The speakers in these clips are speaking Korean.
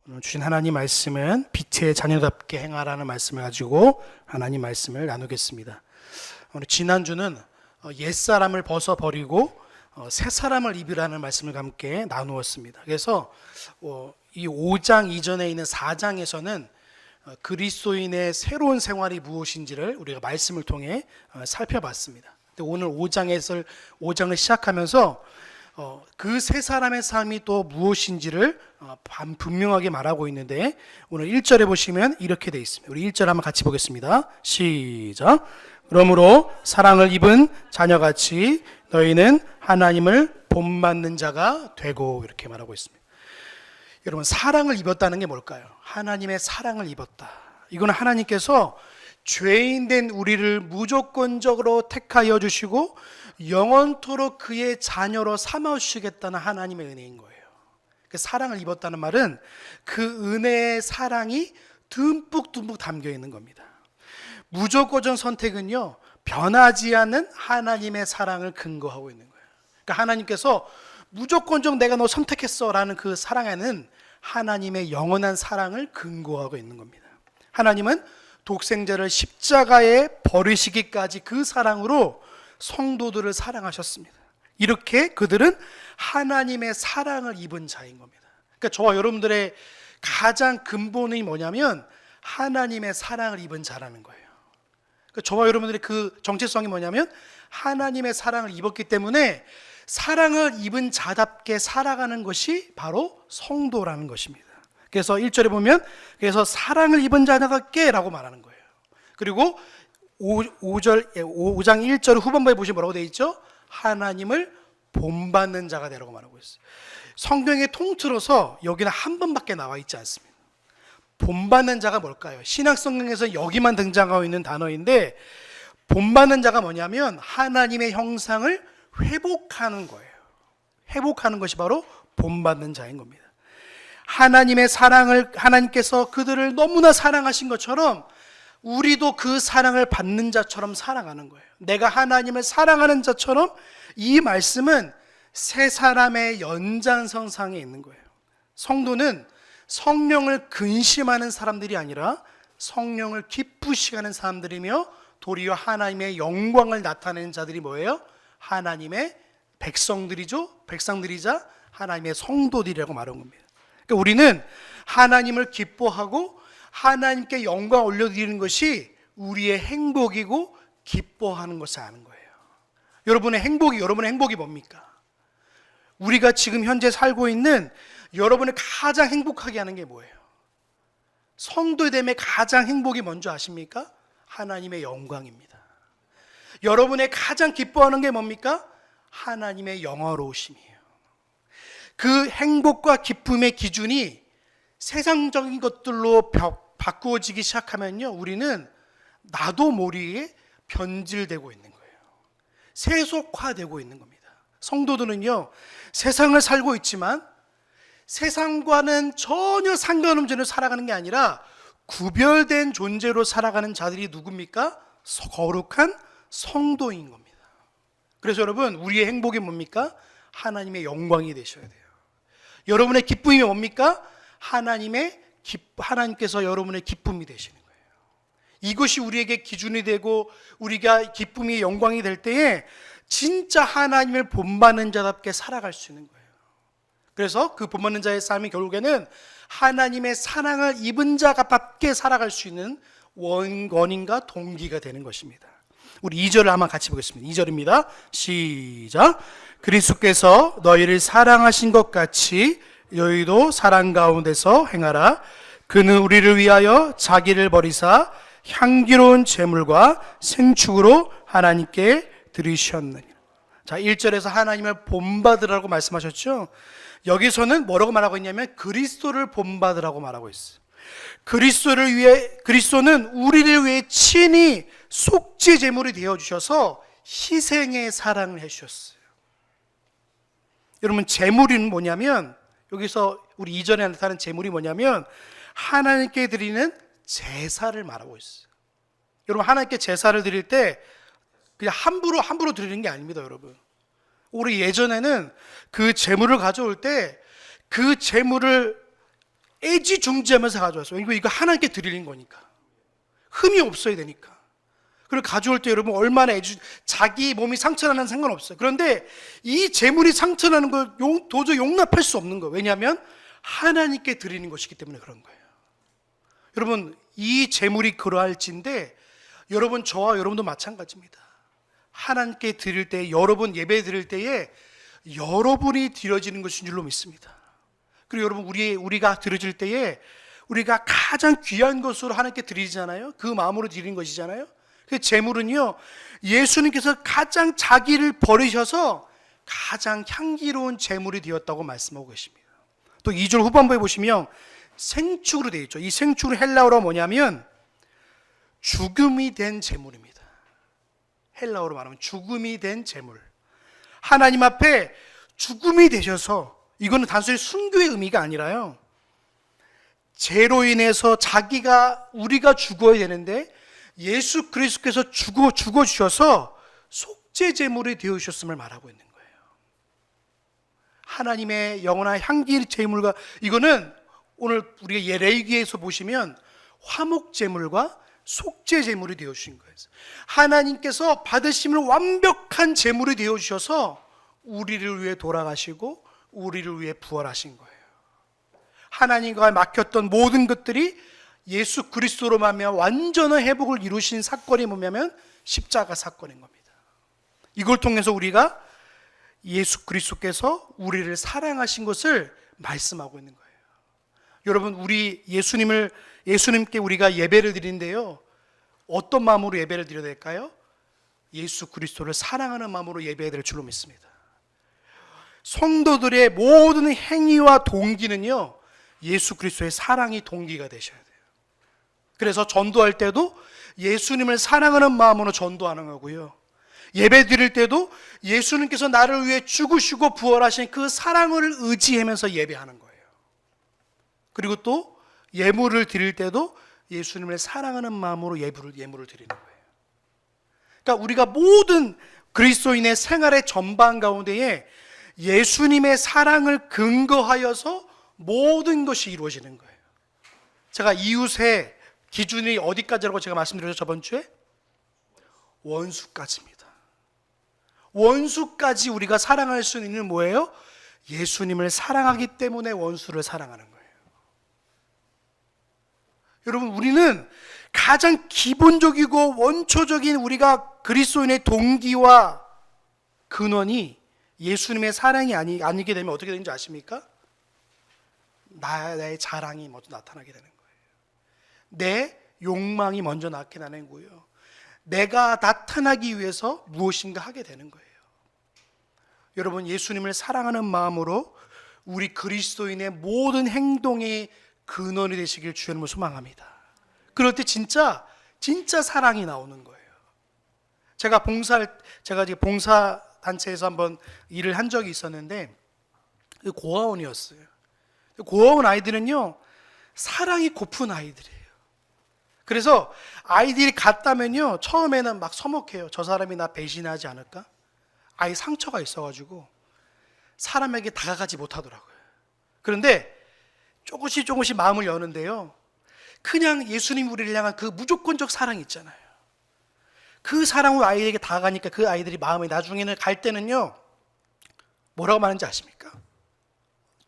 오늘 주신 하나님 말씀은 빛의 자녀답게 행하라는 말씀을 가지고 하나님 말씀을 나누겠습니다. 오늘 지난주는 옛사람을 벗어버리고 새 사람을 입으라는 말씀을 함께 나누었습니다. 그래서 이 5장 이전에 있는 4장에서는 그리스도인의 새로운 생활이 무엇인지를 우리가 말씀을 통해 살펴봤습니다. 오늘 5장을 시작하면서 그 세 사람의 삶이 또 무엇인지를 분명하게 말하고 있는데, 오늘 1절에 보시면 이렇게 되어 있습니다. 우리 1절 한번 같이 보겠습니다. 시작. 그러므로 사랑을 입은 자녀같이 너희는 하나님을 본받는 자가 되고, 이렇게 말하고 있습니다. 여러분, 사랑을 입었다는 게 뭘까요? 하나님의 사랑을 입었다. 이거는 하나님께서 죄인 된 우리를 무조건적으로 택하여 주시고 영원토록 그의 자녀로 삼아주시겠다는 하나님의 은혜인 거예요. 그 사랑을 입었다는 말은 그 은혜의 사랑이 듬뿍 담겨 있는 겁니다. 무조건적 선택은요, 변하지 않는 하나님의 사랑을 근거하고 있는 거예요. 그러니까 하나님께서 무조건적 내가 너 선택했어 라는 그 사랑에는 하나님의 영원한 사랑을 근거하고 있는 겁니다. 하나님은 독생자를 십자가에 버리시기까지 그 사랑으로 성도들을 사랑하셨습니다. 이렇게 그들은 하나님의 사랑을 입은 자인 겁니다. 그러니까 저와 여러분들의 가장 근본이 뭐냐면 하나님의 사랑을 입은 자라는 거예요. 그러니까 저와 여러분들의 그 정체성이 뭐냐면 하나님의 사랑을 입었기 때문에 사랑을 입은 자답게 살아가는 것이 바로 성도라는 것입니다. 그래서 1절에 보면 그래서 사랑을 입은 자답게 라고 말하는 거예요. 그리고 5장 1절 후반부에 보시면 뭐라고 되어 있죠? 하나님을 본받는 자가 되라고 말하고 있어요. 성경에 통틀어서 여기는 한 번밖에 나와 있지 않습니다. 본받는 자가 뭘까요? 신약 성경에서 여기만 등장하고 있는 단어인데, 본받는 자가 뭐냐면 하나님의 형상을 회복하는 거예요. 회복하는 것이 바로 본받는 자인 겁니다. 하나님의 사랑을, 하나님께서 그들을 너무나 사랑하신 것처럼 우리도 그 사랑을 받는 자처럼 살아가는 거예요. 내가 하나님을 사랑하는 자처럼. 이 말씀은 세 사람의 연장선상에 있는 거예요. 성도는 성령을 근심하는 사람들이 아니라 성령을 기쁘시게 하는 사람들이며, 도리어 하나님의 영광을 나타내는 자들이 뭐예요? 하나님의 백성들이죠. 백성들이자 하나님의 성도들이라고 말한 겁니다. 그러니까 우리는 하나님을 기뻐하고 하나님께 영광 올려드리는 것이 우리의 행복이고 기뻐하는 것을 아는 거예요. 여러분의 행복이 뭡니까? 우리가 지금 현재 살고 있는 여러분을 가장 행복하게 하는 게 뭐예요? 성도됨의 가장 행복이 뭔지 아십니까? 하나님의 영광입니다. 여러분의 가장 기뻐하는 게 뭡니까? 하나님의 영화로우심이에요. 그 행복과 기쁨의 기준이 세상적인 것들로 바꾸어지기 시작하면요, 우리는 나도 모르게 변질되고 있는 거예요. 세속화되고 있는 겁니다. 성도들은요, 세상을 살고 있지만 세상과는 전혀 상관없는 존재로 살아가는 게 아니라 구별된 존재로 살아가는 자들이 누굽니까? 거룩한 성도인 겁니다. 그래서 여러분, 우리의 행복이 뭡니까? 하나님의 영광이 되셔야 돼요. 여러분의 기쁨이 뭡니까? 하나님께서 여러분의 기쁨이 되시는 거예요. 이것이 우리에게 기준이 되고 우리가 기쁨이 영광이 될 때에 진짜 하나님을 본받는 자답게 살아갈 수 있는 거예요. 그래서 그 본받는 자의 삶이 결국에는 하나님의 사랑을 입은 자답게 살아갈 수 있는 원인과 동기가 되는 것입니다. 우리 2절을 한번 같이 보겠습니다. 2절입니다. 시작. 그리스도께서 너희를 사랑하신 것 같이 너희도 사랑 가운데서 행하라. 그는 우리를 위하여 자기를 버리사 향기로운 제물과 생축으로 하나님께 드리셨느니라. 자, 1절에서 하나님을 본받으라고 말씀하셨죠. 여기서는 뭐라고 말하고 있냐면 그리스도를 본받으라고 말하고 있어요. 그리스도는 우리를 위해 친히 속죄 제물이 되어 주셔서 희생의 사랑을 해 주셨어요. 여러분, 제물은 뭐냐면, 여기서 우리 이전에 나타난 제물이 뭐냐면 하나님께 드리는 제사를 말하고 있어요. 여러분, 하나님께 제사를 드릴 때 그냥 함부로 드리는 게 아닙니다, 여러분. 우리 예전에는 그 제물을 가져올 때 그 제물을 애지중지하면서 가져왔어요. 이거 하나님께 드리는 거니까. 흠이 없어야 되니까. 그걸 가져올 때 여러분 얼마나 자기 몸이 상처나는 상관없어요. 그런데 이 재물이 상처나는 걸 도저히 용납할 수 없는 거예요. 왜냐하면 하나님께 드리는 것이기 때문에 그런 거예요. 여러분, 이 재물이 그러할진데 여러분, 저와 여러분도 마찬가지입니다. 하나님께 드릴 때, 여러분 예배 드릴 때에 여러분이 드려지는 것인 줄로 믿습니다. 그리고 여러분, 우리가 드려질 때에 우리가 가장 귀한 것으로 하나님께 드리잖아요. 그 마음으로 드리는 것이잖아요. 그 재물은요, 예수님께서 가장 자기를 버리셔서 가장 향기로운 재물이 되었다고 말씀하고 계십니다. 또 2절 후반부에 보시면 생축으로 되어 있죠. 이 생축은 헬라어로 뭐냐면 죽음이 된 재물입니다. 헬라어로 말하면 죽음이 된 재물. 하나님 앞에 죽음이 되셔서, 이거는 단순히 순교의 의미가 아니라요, 죄로 인해서 우리가 죽어야 되는데 예수 그리스도께서 죽어주셔서 속죄 제물이 되어주셨음을 말하고 있는 거예요. 하나님의 영원한 향기 제물과, 이거는 오늘 우리가 레위기에서 보시면 화목 제물과 속죄 제물이 되어주신 거예요. 하나님께서 받으시는 완벽한 제물이 되어주셔서 우리를 위해 돌아가시고 우리를 위해 부활하신 거예요. 하나님과 막혔던 모든 것들이 예수 그리스도로 말미암아 완전한 회복을 이루신 사건이 뭐냐면 십자가 사건인 겁니다. 이걸 통해서 우리가 예수 그리스도께서 우리를 사랑하신 것을 말씀하고 있는 거예요. 여러분, 우리 예수님께 우리가 예배를 드리는데요, 어떤 마음으로 예배를 드려야 될까요? 예수 그리스도를 사랑하는 마음으로 예배해야 될 줄로 믿습니다. 성도들의 모든 행위와 동기는요, 예수 그리스도의 사랑이 동기가 되셔야 돼요. 그래서 전도할 때도 예수님을 사랑하는 마음으로 전도하는 거고요, 예배 드릴 때도 예수님께서 나를 위해 죽으시고 부활하신 그 사랑을 의지하면서 예배하는 거예요. 그리고 또 예물을 드릴 때도 예수님을 사랑하는 마음으로 예물을 드리는 거예요. 그러니까 우리가 모든 그리스도인의 생활의 전반 가운데에 예수님의 사랑을 근거하여서 모든 것이 이루어지는 거예요. 제가 이웃의 기준이 어디까지라고 제가 말씀드렸죠, 저번 주에? 원수까지입니다. 원수까지 우리가 사랑할 수 있는 뭐예요? 예수님을 사랑하기 때문에 원수를 사랑하는 거예요. 여러분, 우리는 가장 기본적이고 원초적인 우리가 그리스도인의 동기와 근원이 예수님의 사랑이 아니게 되면 어떻게 되는지 아십니까? 나의 자랑이 먼저 나타나게 되는 거예요. 내 욕망이 먼저 나타나는 거예요. 내가 나타나기 위해서 무엇인가 하게 되는 거예요. 여러분, 예수님을 사랑하는 마음으로 우리 그리스도인의 모든 행동이 근원이 되시길 주님을 소망합니다. 그럴 때 진짜 사랑이 나오는 거예요. 제가 봉사 단체에서 한번 일을 한 적이 있었는데 고아원이었어요. 고아원 아이들은요, 사랑이 고픈 아이들이에요. 그래서 아이들이 갔다면요, 처음에는 막 서먹해요. 저 사람이 나 배신하지 않을까? 아이 상처가 있어가지고 사람에게 다가가지 못하더라고요. 그런데 조금씩 마음을 여는데요, 그냥 예수님 우리를 향한 그 무조건적 사랑이 있잖아요. 그 사랑으로 아이에게 다가가니까 그 아이들이 마음이 나중에는 갈 때는요, 뭐라고 말하는지 아십니까?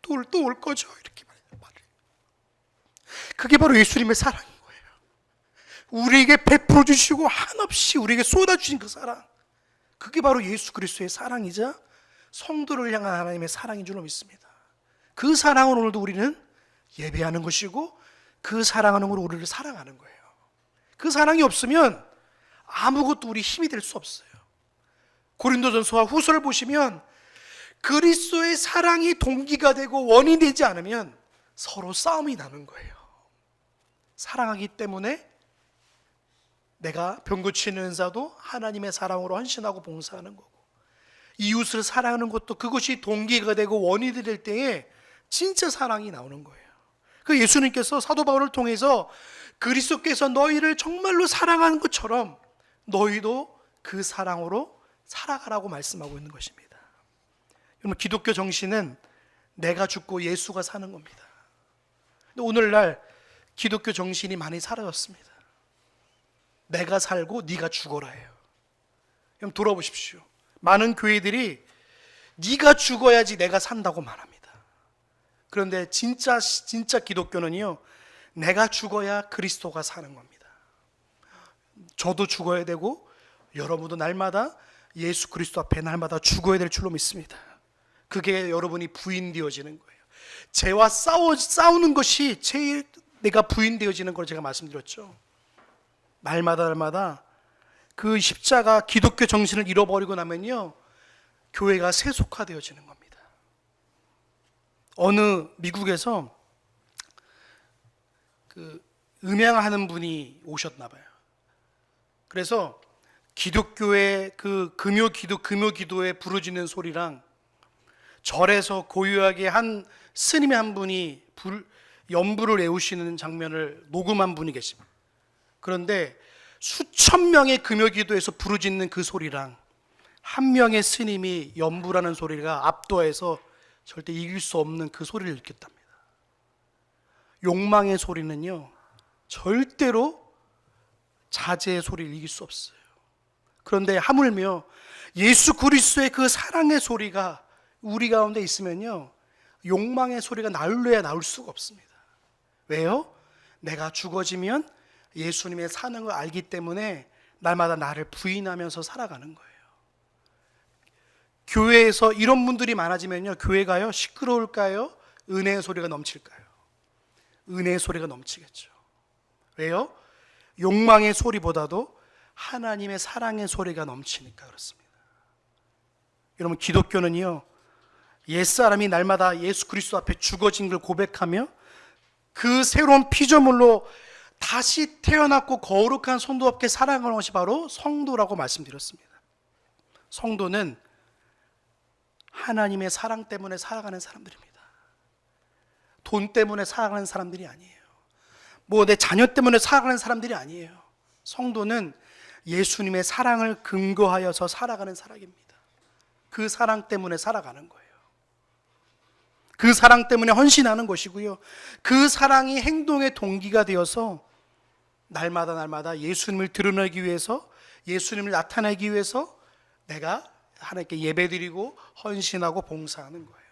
또 올 거죠, 이렇게 말해요. 그게 바로 예수님의 사랑인 거예요. 우리에게 베풀어 주시고 한없이 우리에게 쏟아주신 그 사랑, 그게 바로 예수 그리스도의 사랑이자 성도를 향한 하나님의 사랑인 줄로 믿습니다. 그 사랑을 오늘도 우리는 예배하는 것이고, 그 사랑하는 걸로 우리를 사랑하는 거예요. 그 사랑이 없으면 아무것도 우리 힘이 될 수 없어요. 고린도전서와 후서를 보시면 그리스도의 사랑이 동기가 되고 원인이 되지 않으면 서로 싸움이 나는 거예요. 사랑하기 때문에 내가 병 고치는 은사도 하나님의 사랑으로 헌신하고 봉사하는 거고, 이웃을 사랑하는 것도 그것이 동기가 되고 원인이 될 때에 진짜 사랑이 나오는 거예요. 그 예수님께서 사도 바울을 통해서 그리스도께서 너희를 정말로 사랑하는 것처럼 너희도 그 사랑으로 살아가라고 말씀하고 있는 것입니다. 여러분, 기독교 정신은 내가 죽고 예수가 사는 겁니다. 근데 오늘날 기독교 정신이 많이 사라졌습니다. 내가 살고 네가 죽어라 해요. 그럼 돌아보십시오. 많은 교회들이 네가 죽어야지 내가 산다고 말합니다. 그런데 진짜 기독교는요, 내가 죽어야 그리스도가 사는 겁니다. 저도 죽어야 되고 여러분도 날마다 예수 그리스도 앞에 날마다 죽어야 될 줄로 믿습니다. 그게 여러분이 부인되어지는 거예요. 죄와 싸우는 것이 제일 내가 부인되어지는 걸 제가 말씀드렸죠. 날마다 그 십자가 기독교 정신을 잃어버리고 나면요, 교회가 세속화되어지는 겁니다. 어느 미국에서 그 음향하는 분이 오셨나 봐요. 그래서 기독교의 그 금요 기도에 부르짖는 소리랑 절에서 고요하게 한 스님이 한 분이 연부를 외우시는 장면을 녹음한 분이 계십니다. 그런데 수천 명의 금요 기도에서 부르짖는 그 소리랑 한 명의 스님이 연부라는 소리가 압도해서 절대 이길 수 없는 그 소리를 느꼈답니다. 욕망의 소리는요, 절대로 자제의 소리를 이길 수 없어요. 그런데 하물며 예수 그리스도의 그 사랑의 소리가 우리 가운데 있으면요, 욕망의 소리가 나올래야 나올 수가 없습니다. 왜요? 내가 죽어지면 예수님의 사는 걸 알기 때문에 날마다 나를 부인하면서 살아가는 거예요. 교회에서 이런 분들이 많아지면요, 교회가요 시끄러울까요? 은혜의 소리가 넘칠까요? 은혜의 소리가 넘치겠죠. 왜요? 욕망의 소리보다도 하나님의 사랑의 소리가 넘치니까 그렇습니다. 여러분, 기독교는요, 옛사람이 날마다 예수 그리스도 앞에 죽어진 걸 고백하며 그 새로운 피조물로 다시 태어났고 거룩한 성도답게 살아가는 것이 바로 성도라고 말씀드렸습니다. 성도는 하나님의 사랑 때문에 살아가는 사람들입니다. 돈 때문에 살아가는 사람들이 아니에요. 내 자녀 때문에 살아가는 사람들이 아니에요. 성도는 예수님의 사랑을 근거하여서 살아가는 사람입니다. 그 사랑 때문에 살아가는 거예요. 그 사랑 때문에 헌신하는 것이고요, 그 사랑이 행동의 동기가 되어서 날마다 예수님을 드러내기 위해서, 예수님을 나타내기 위해서 내가 하나님께 예배드리고 헌신하고 봉사하는 거예요.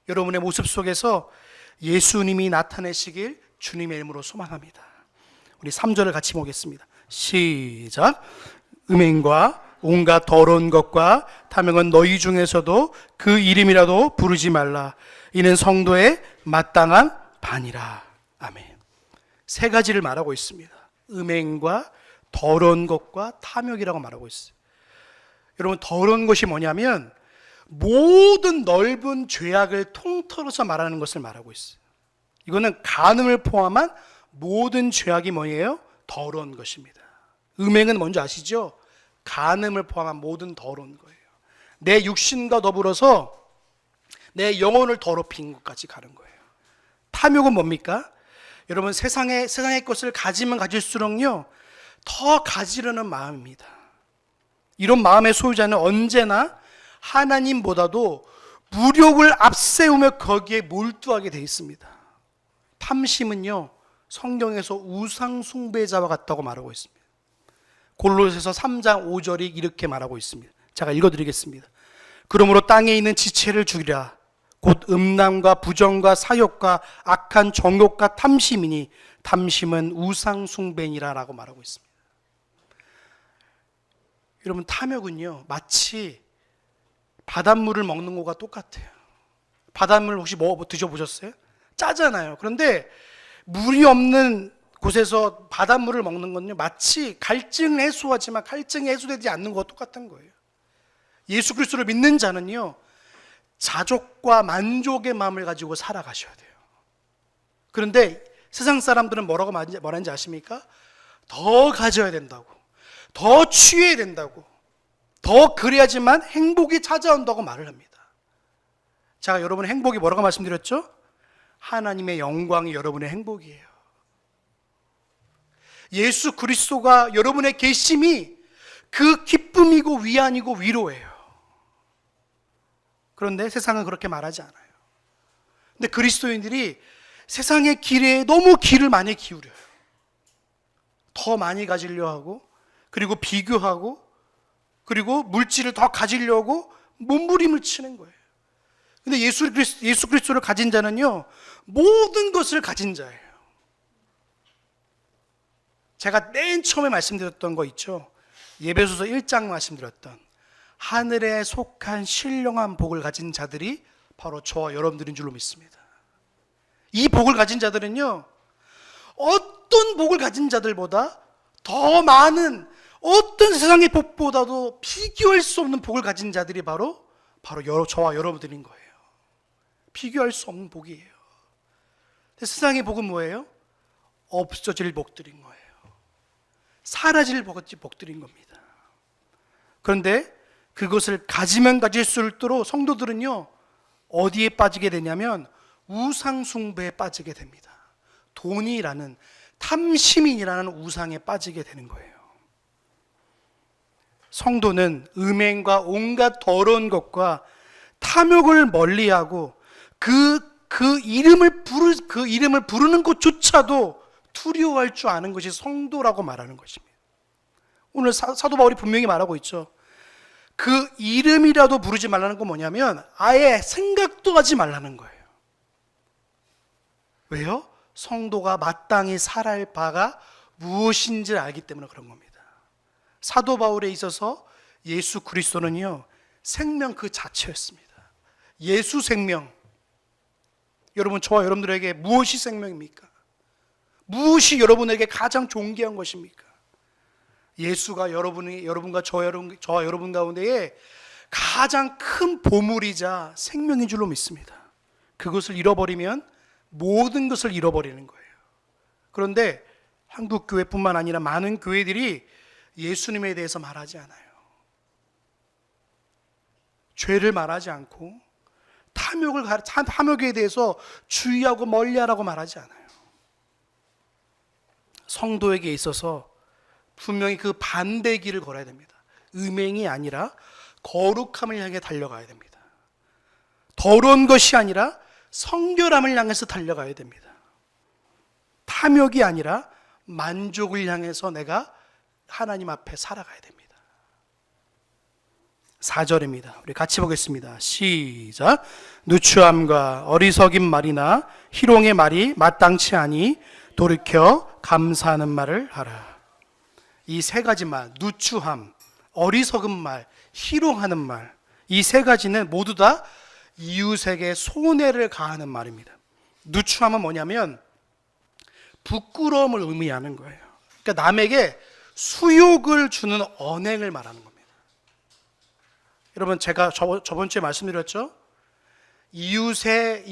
여러분의 모습 속에서 예수님이 나타내시길 주님의 이름으로 소망합니다. 우리 3절을 같이 보겠습니다. 시작. 음행과 온갖 더러운 것과 탐욕은 너희 중에서도 그 이름이라도 부르지 말라. 이는 성도의 마땅한 반이라. 아멘. 세 가지를 말하고 있습니다. 음행과 더러운 것과 탐욕이라고 말하고 있어요. 여러분, 더러운 것이 뭐냐면 모든 넓은 죄악을 통틀어서 말하는 것을 말하고 있어요. 이거는 간음을 포함한 모든 죄악이 뭐예요? 더러운 것입니다. 음행은 뭔지 아시죠? 간음을 포함한 모든 더러운 거예요. 내 육신과 더불어서 내 영혼을 더럽힌 것까지 가는 거예요. 탐욕은 뭡니까? 여러분, 세상의 것을 가지면 가질수록요, 더 가지려는 마음입니다. 이런 마음의 소유자는 언제나 하나님보다도 무력을 앞세우며 거기에 몰두하게 되어 있습니다. 탐심은요, 성경에서 우상 숭배자와 같다고 말하고 있습니다. 골로새서 3장 5절이 이렇게 말하고 있습니다. 제가 읽어드리겠습니다. 그러므로 땅에 있는 지체를 죽이라. 곧 음란과 부정과 사욕과 악한 정욕과 탐심이니 탐심은 우상 숭배니라 라고 말하고 있습니다. 여러분, 탐욕은요, 마치 바닷물을 먹는 것과 똑같아요. 바닷물 혹시 드셔보셨어요? 짜잖아요. 그런데 물이 없는 곳에서 바닷물을 먹는 건요, 마치 갈증을 해소하지만 갈증이 해소되지 않는 것과 똑같은 거예요. 예수 그리스도를 믿는 자는요, 자족과 만족의 마음을 가지고 살아가셔야 돼요. 그런데 세상 사람들은 뭐라고 말하는지 아십니까? 더 가져야 된다고, 더 취해야 된다고, 더 그래야지만 행복이 찾아온다고 말을 합니다. 제가 여러분의 행복이 뭐라고 말씀드렸죠? 하나님의 영광이 여러분의 행복이에요. 예수 그리스도가 여러분의 계심이 그 기쁨이고 위안이고 위로예요. 그런데 세상은 그렇게 말하지 않아요. 근데 그리스도인들이 세상의 길에 너무 귀를 많이 기울여요. 더 많이 가지려 하고, 그리고 비교하고, 그리고 물질을 더 가지려고 몸부림을 치는 거예요. 근데 예수 그리스도를 가진 자는요, 모든 것을 가진 자예요. 제가 맨 처음에 말씀드렸던 거 있죠? 에베소서 1장 말씀드렸던 하늘에 속한 신령한 복을 가진 자들이 바로 저와 여러분들인 줄로 믿습니다. 이 복을 가진 자들은요, 어떤 복을 가진 자들보다 더 많은 어떤 세상의 복보다도 비교할 수 없는 복을 가진 자들이 바로 저와 여러분들인 거예요. 비교할 수 없는 복이에요. 세상의 복은 뭐예요? 없어질 복들인 거예요. 사라질 복들인 겁니다. 그런데 그것을 가지면 가질수록 성도들은요, 어디에 빠지게 되냐면 우상 숭배에 빠지게 됩니다. 돈이라는, 탐심이라는 우상에 빠지게 되는 거예요. 성도는 음행과 온갖 더러운 것과 탐욕을 멀리하고 그 이름을 부르는 것조차도 두려워할 줄 아는 것이 성도라고 말하는 것입니다. 오늘 사도 바울이 분명히 말하고 있죠. 그 이름이라도 부르지 말라는 건 뭐냐면 아예 생각도 하지 말라는 거예요. 왜요? 성도가 마땅히 살아야 바가 무엇인지를 알기 때문에 그런 겁니다. 사도 바울에 있어서 예수 그리스도는요, 생명 그 자체였습니다. 예수 생명. 여러분, 저와 여러분들에게 무엇이 생명입니까? 무엇이 여러분에게 가장 존귀한 것입니까? 예수가 여러분과 저와 여러분 가운데에 가장 큰 보물이자 생명인 줄로 믿습니다. 그것을 잃어버리면 모든 것을 잃어버리는 거예요. 그런데 한국 교회뿐만 아니라 많은 교회들이 예수님에 대해서 말하지 않아요. 죄를 말하지 않고 탐욕에 대해서 주의하고 멀리하라고 말하지 않아요. 성도에게 있어서 분명히 그 반대 길을 걸어야 됩니다. 음행이 아니라 거룩함을 향해 달려가야 됩니다. 더러운 것이 아니라 성결함을 향해서 달려가야 됩니다. 탐욕이 아니라 만족을 향해서 내가 하나님 앞에 살아가야 됩니다. 4절입니다. 우리 같이 보겠습니다. 시작. 누추함과 어리석인 말이나 희롱의 말이 마땅치 아니 돌이켜 감사하는 말을 하라. 이 세 가지 말, 누추함, 어리석은 말, 희롱하는 말, 이 세 가지는 모두 다 이웃에게 손해를 가하는 말입니다. 누추함은 뭐냐면 부끄러움을 의미하는 거예요. 그러니까 남에게 수욕을 주는 언행을 말하는 겁니다. 여러분, 제가 저번 주에 말씀드렸죠? 이웃의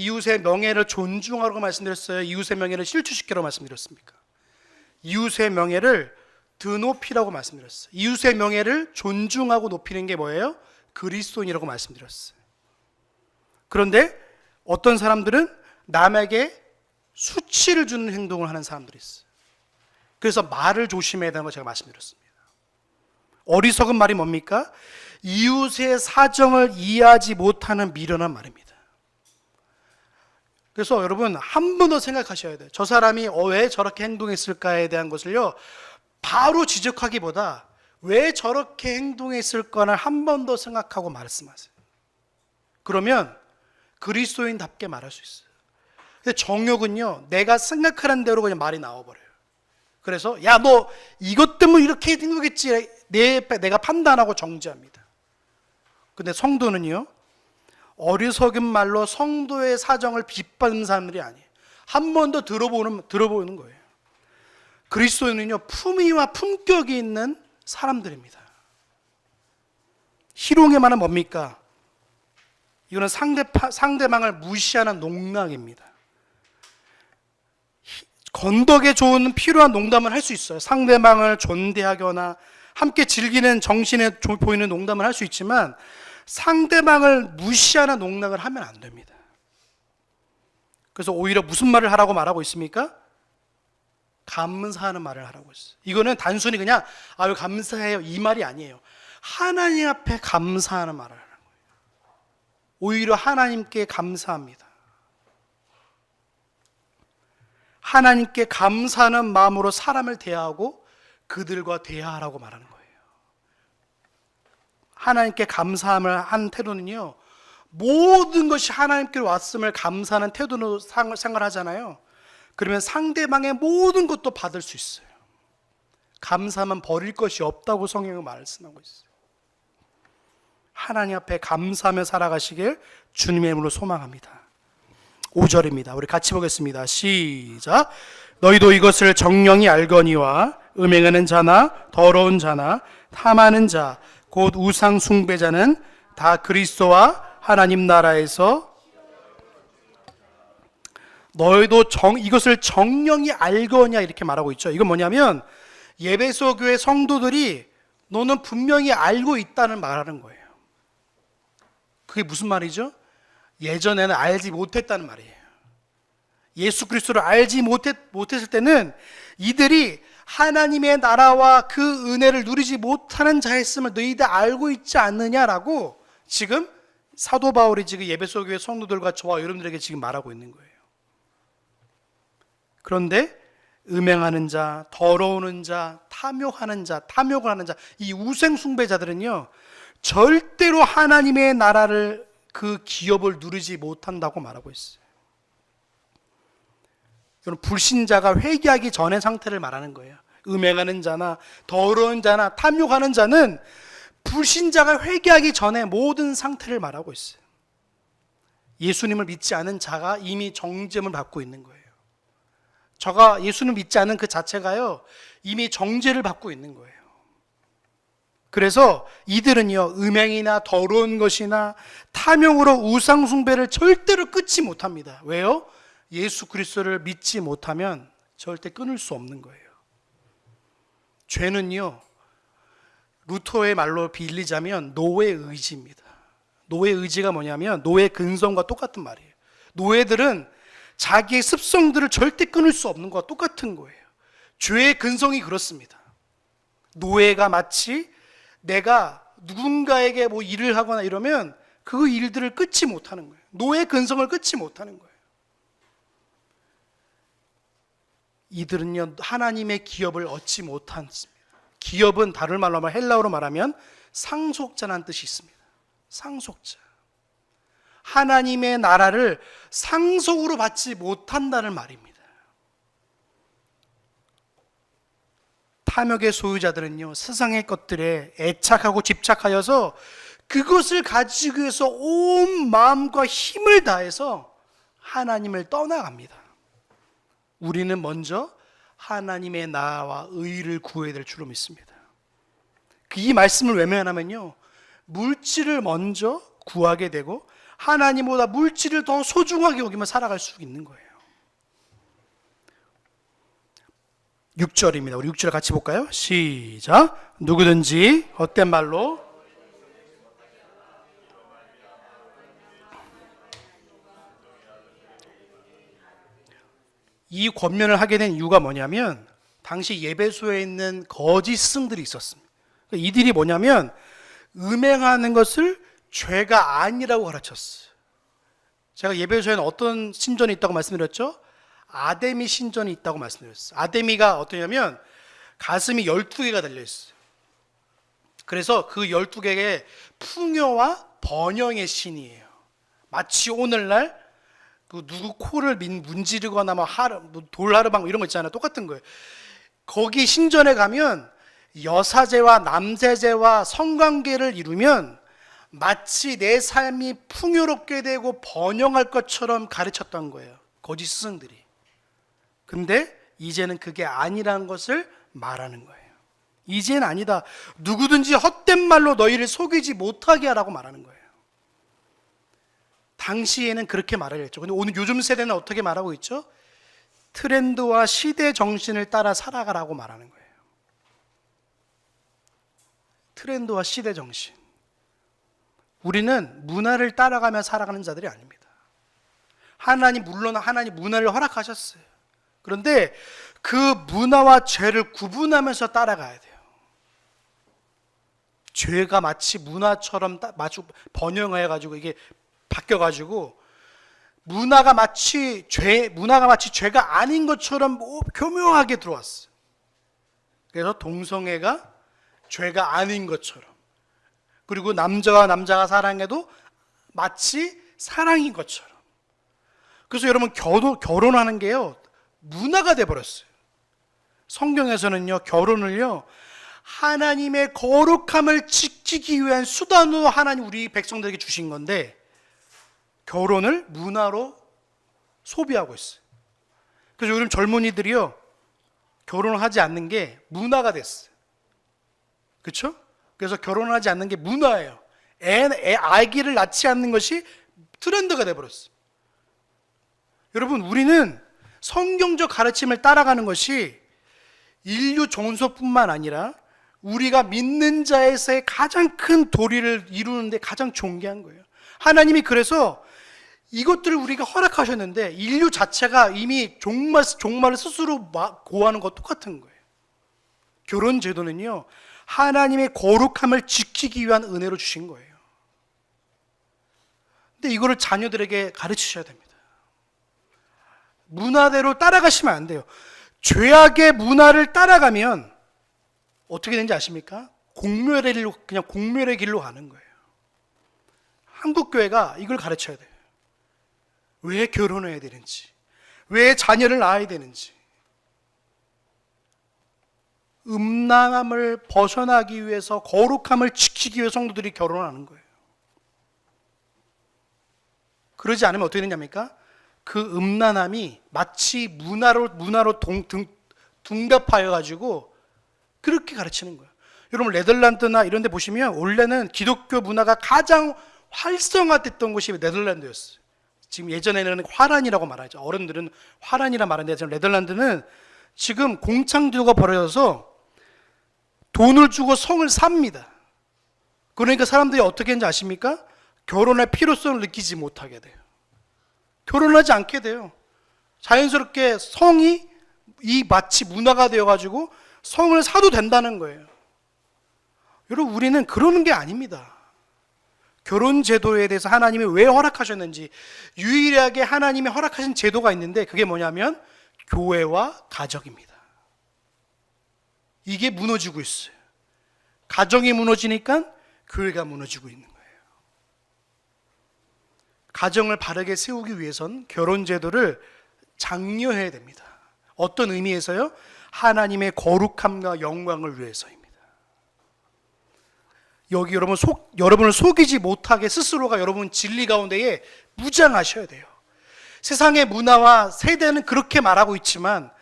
명예를 존중하라고 말씀드렸어요? 이웃의 명예를 실추시키라고 말씀드렸습니까? 이웃의 명예를 드높이라고 말씀드렸어요. 이웃의 명예를 존중하고 높이는 게 뭐예요? 그리스도인이라고 말씀드렸어요. 그런데 어떤 사람들은 남에게 수치를 주는 행동을 하는 사람들이 있어요. 그래서 말을 조심해야 되는 거 제가 말씀드렸습니다. 어리석은 말이 뭡니까? 이웃의 사정을 이해하지 못하는 미련한 말입니다. 그래서 여러분, 한 번 더 생각하셔야 돼요. 저 사람이 왜 저렇게 행동했을까에 대한 것을요, 바로 지적하기보다 왜 저렇게 행동했을까를 한 번 더 생각하고 말씀하세요. 그러면 그리스도인답게 말할 수 있어요. 근데 정욕은요, 내가 생각하는 대로 그냥 말이 나와버려요. 그래서 야, 너 이것 때문에 이렇게 된 거겠지, 내가 판단하고 정죄합니다. 근데 성도는요, 어리석은 말로 성도의 사정을 비판하는 사람들이 아니에요. 한 번 더 들어보는 거예요. 그리스도인은요, 품위와 품격이 있는 사람들입니다. 희롱의 말은 뭡니까? 이거는 상대방을 무시하는 농락입니다. 건덕에 좋은 필요한 농담을 할 수 있어요. 상대방을 존대하거나 함께 즐기는 정신에 보이는 농담을 할 수 있지만 상대방을 무시하는 농락을 하면 안 됩니다. 그래서 오히려 무슨 말을 하라고 말하고 있습니까? 감사하는 말을 하라고 했어요. 이거는 단순히 그냥 아유 감사해요 이 말이 아니에요. 하나님 앞에 감사하는 말을 하는 거예요. 오히려 하나님께 감사합니다. 하나님께 감사하는 마음으로 사람을 대하고 그들과 대화하라고 말하는 거예요. 하나님께 감사함을 한 태도는요, 모든 것이 하나님께 왔음을 감사하는 태도로 생활하잖아요. 그러면 상대방의 모든 것도 받을 수 있어요. 감사하면 버릴 것이 없다고 성경은 말씀하고 있어요. 하나님 앞에 감사하며 살아가시길 주님의 이름으로 소망합니다. 5절입니다. 우리 같이 보겠습니다. 시작. 너희도 이것을 정령이 알거니와 음행하는 자나 더러운 자나 탐하는 자 곧 우상 숭배자는 다 그리스도와 하나님 나라에서 너희도 이것을 정령이 알거냐 이렇게 말하고 있죠. 이건 뭐냐면 에베소 교회 성도들이 너는 분명히 알고 있다는 말하는 거예요. 그게 무슨 말이죠? 예전에는 알지 못했다는 말이에요. 예수 그리스도를 알지 못했을 때는 이들이 하나님의 나라와 그 은혜를 누리지 못하는 자였음을 너희들 알고 있지 않느냐라고 지금 사도 바울이 지금 에베소 교회 성도들과 저와 여러분들에게 지금 말하고 있는 거예요. 그런데 음행하는 자, 더러우는 자, 탐욕을 하는 자, 이 우상 숭배자들은요, 절대로 하나님의 나라를 그 기업을 누리지 못한다고 말하고 있어요. 여러분, 불신자가 회개하기 전의 상태를 말하는 거예요. 음행하는 자나 더러운 자나 탐욕하는 자는 불신자가 회개하기 전에 모든 상태를 말하고 있어요. 예수님을 믿지 않은 자가 이미 정죄를 받고 있는 거예요. 저가 예수를 믿지 않은 그 자체가요, 이미 정죄를 받고 있는 거예요. 그래서 이들은요, 음행이나 더러운 것이나 탐욕으로 우상 숭배를 절대로 끊지 못합니다. 왜요? 예수 그리스도를 믿지 못하면 절대 끊을 수 없는 거예요. 죄는요, 루터의 말로 빌리자면 노예 의지입니다. 노예 의지가 뭐냐면 노예 근성과 똑같은 말이에요. 노예들은 자기의 습성들을 절대 끊을 수 없는 것과 똑같은 거예요. 죄의 근성이 그렇습니다. 노예가 마치 내가 누군가에게 뭐 일을 하거나 이러면 그 일들을 끊지 못하는 거예요. 노예 근성을 끊지 못하는 거예요. 이들은요, 하나님의 기업을 얻지 못했습니다. 기업은 다른 말로 하면 헬라어로 말하면 상속자라는 뜻이 있습니다. 상속자. 하나님의 나라를 상속으로 받지 못한다는 말입니다. 탐욕의 소유자들은요, 세상의 것들에 애착하고 집착하여서 그것을 가지기 위해서 온 마음과 힘을 다해서 하나님을 떠나갑니다. 우리는 먼저 하나님의 나라와 의를 구해야 될 줄로 믿습니다. 이 말씀을 외면하면요, 물질을 먼저 구하게 되고 하나님보다 물질을 더 소중하게 여기며 살아갈 수 있는 거예요. 6절입니다. 우리 6절 같이 볼까요? 시작. 누구든지 헛된 말로 이 권면을 하게 된 이유가 뭐냐면 당시 에베소에 있는 거짓 스승들이 있었습니다. 이들이 뭐냐면 음행하는 것을 죄가 아니라고 가르쳤어요. 제가 에베소에는 어떤 신전이 있다고 말씀드렸죠? 아데미 신전이 있다고 말씀드렸어요. 아데미가 어떠냐면 가슴이 12개가 달려있어요. 그래서 그 12개의 풍요와 번영의 신이에요. 마치 오늘날 그 누구 코를 문지르거나 뭐 돌하르방 이런 거 있잖아요. 똑같은 거예요. 거기 신전에 가면 여사제와 남세제와 성관계를 이루면 마치 내 삶이 풍요롭게 되고 번영할 것처럼 가르쳤던 거예요. 거짓 스승들이. 근데 이제는 그게 아니라는 것을 말하는 거예요. 이제는 아니다. 누구든지 헛된 말로 너희를 속이지 못하게 하라고 말하는 거예요. 당시에는 그렇게 말을 했죠. 근데 오늘 요즘 세대는 어떻게 말하고 있죠? 트렌드와 시대 정신을 따라 살아가라고 말하는 거예요. 트렌드와 시대 정신. 우리는 문화를 따라가며 살아가는 자들이 아닙니다. 물론 하나님 문화를 허락하셨어요. 그런데 그 문화와 죄를 구분하면서 따라가야 돼요. 죄가 마치 문화처럼 번영해가지고 이게 바뀌어가지고 문화가 마치 죄가 아닌 것처럼 교묘하게 들어왔어요. 그래서 동성애가 죄가 아닌 것처럼, 그리고 남자와 남자가 사랑해도 마치 사랑인 것처럼. 그래서 여러분 결혼하는 게요 문화가 돼버렸어요. 성경에서는요 결혼을요 하나님의 거룩함을 지키기 위한 수단으로 하나님 우리 백성들에게 주신 건데, 결혼을 문화로 소비하고 있어요. 그래서 요즘 젊은이들이요 결혼을 하지 않는 게 문화가 됐어요. 그렇죠? 그래서 결혼하지 않는 게 문화예요. 아기를 낳지 않는 것이 트렌드가 돼버렸어요. 여러분, 우리는 성경적 가르침을 따라가는 것이 인류 존속뿐만 아니라 우리가 믿는 자에서의 가장 큰 도리를 이루는데 가장 존귀한 거예요. 하나님이 그래서 이것들을 우리가 허락하셨는데 인류 자체가 이미 종말을 스스로 고하는 것 똑같은 거예요. 결혼 제도는요 하나님의 거룩함을 지키기 위한 은혜로 주신 거예요. 근데 이거를 자녀들에게 가르치셔야 됩니다. 문화대로 따라가시면 안 돼요. 죄악의 문화를 따라가면 어떻게 되는지 아십니까? 그냥 공멸의 길로 가는 거예요. 한국 교회가 이걸 가르쳐야 돼요. 왜 결혼해야 되는지, 왜 자녀를 낳아야 되는지. 음란함을 벗어나기 위해서, 거룩함을 지키기 위해 성도들이 결혼하는 거예요. 그러지 않으면 어떻게 되냐니까? 그 음란함이 마치 문화로 둔갑하여 가지고 그렇게 가르치는 거예요. 여러분 네덜란드나 이런 데 보시면 원래는 기독교 문화가 가장 활성화됐던 곳이 네덜란드였어요. 지금 예전에는 화란이라고 말하죠. 어른들은 화란이라 말하는데 지금 네덜란드는 지금 공창제도가 벌어져서 돈을 주고 성을 삽니다. 그러니까 사람들이 어떻게 하는지 아십니까? 결혼할 필요성을 느끼지 못하게 돼요. 결혼하지 않게 돼요. 자연스럽게 성이 마치 문화가 되어가지고 성을 사도 된다는 거예요. 여러분, 우리는 그러는 게 아닙니다. 결혼 제도에 대해서 하나님이 왜 허락하셨는지, 유일하게 하나님이 허락하신 제도가 있는데 그게 뭐냐면 교회와 가정입니다. 이게 무너지고 있어요. 가정이 무너지니까 교회가 무너지고 있는 거예요. 가정을 바르게 세우기 위해선 결혼 제도를 장려해야 됩니다. 어떤 의미에서요? 하나님의 거룩함과 영광을 위해서입니다. 여기 여러분을 속이지 못하게 스스로가 여러분 진리 가운데에 무장하셔야 돼요. 세상의 문화와 세대는 그렇게 말하고 있지만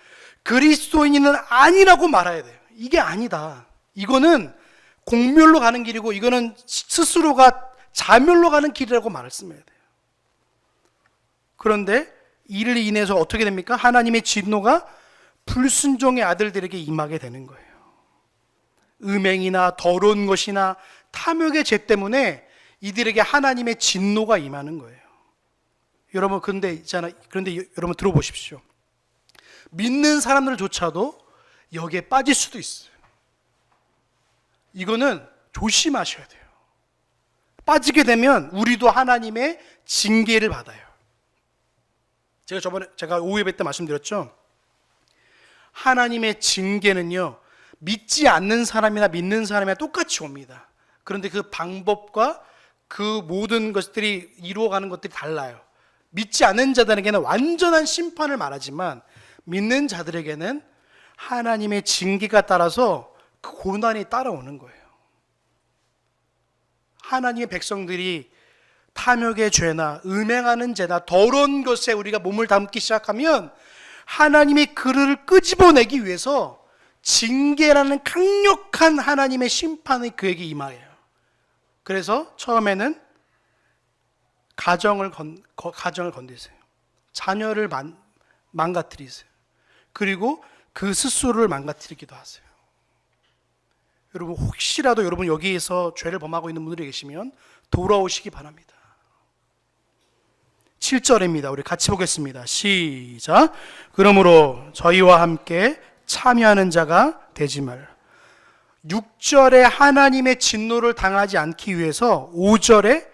그리스도인은 아니라고 말해야 돼요. 이게 아니다. 이거는 공멸로 가는 길이고 이거는 스스로가 자멸로 가는 길이라고 말씀해야 돼요. 그런데 이를 인해서 어떻게 됩니까? 하나님의 진노가 불순종의 아들들에게 임하게 되는 거예요. 음행이나 더러운 것이나 탐욕의 죄 때문에 이들에게 하나님의 진노가 임하는 거예요. 여러분, 그런데 여러분 들어보십시오. 믿는 사람들조차도 여기에 빠질 수도 있어요. 이거는 조심하셔야 돼요. 빠지게 되면 우리도 하나님의 징계를 받아요. 제가 오후 예배 때 말씀드렸죠. 하나님의 징계는요, 믿지 않는 사람이나 믿는 사람이나 똑같이 옵니다. 그런데 그 방법과 그 모든 것들이 이루어가는 것들이 달라요. 믿지 않는 자들에게는 완전한 심판을 말하지만 믿는 자들에게는 하나님의 징계가 따라서 그 고난이 따라오는 거예요. 하나님의 백성들이 탐욕의 죄나 음행하는 죄나 더러운 것에 우리가 몸을 담기 시작하면 하나님이 그를 끄집어내기 위해서 징계라는 강력한 하나님의 심판이 그에게 임하여요. 그래서 처음에는 가정을 건드리세요. 자녀를 망가뜨리세요. 그리고 그 스스로를 망가뜨리기도 하세요. 여러분, 혹시라도 여러분 여기에서 죄를 범하고 있는 분들이 계시면 돌아오시기 바랍니다. 7절입니다. 우리 같이 보겠습니다. 시작. 그러므로 저희와 함께 참여하는 자가 되지 말라. 6절에 하나님의 진노를 당하지 않기 위해서 5절에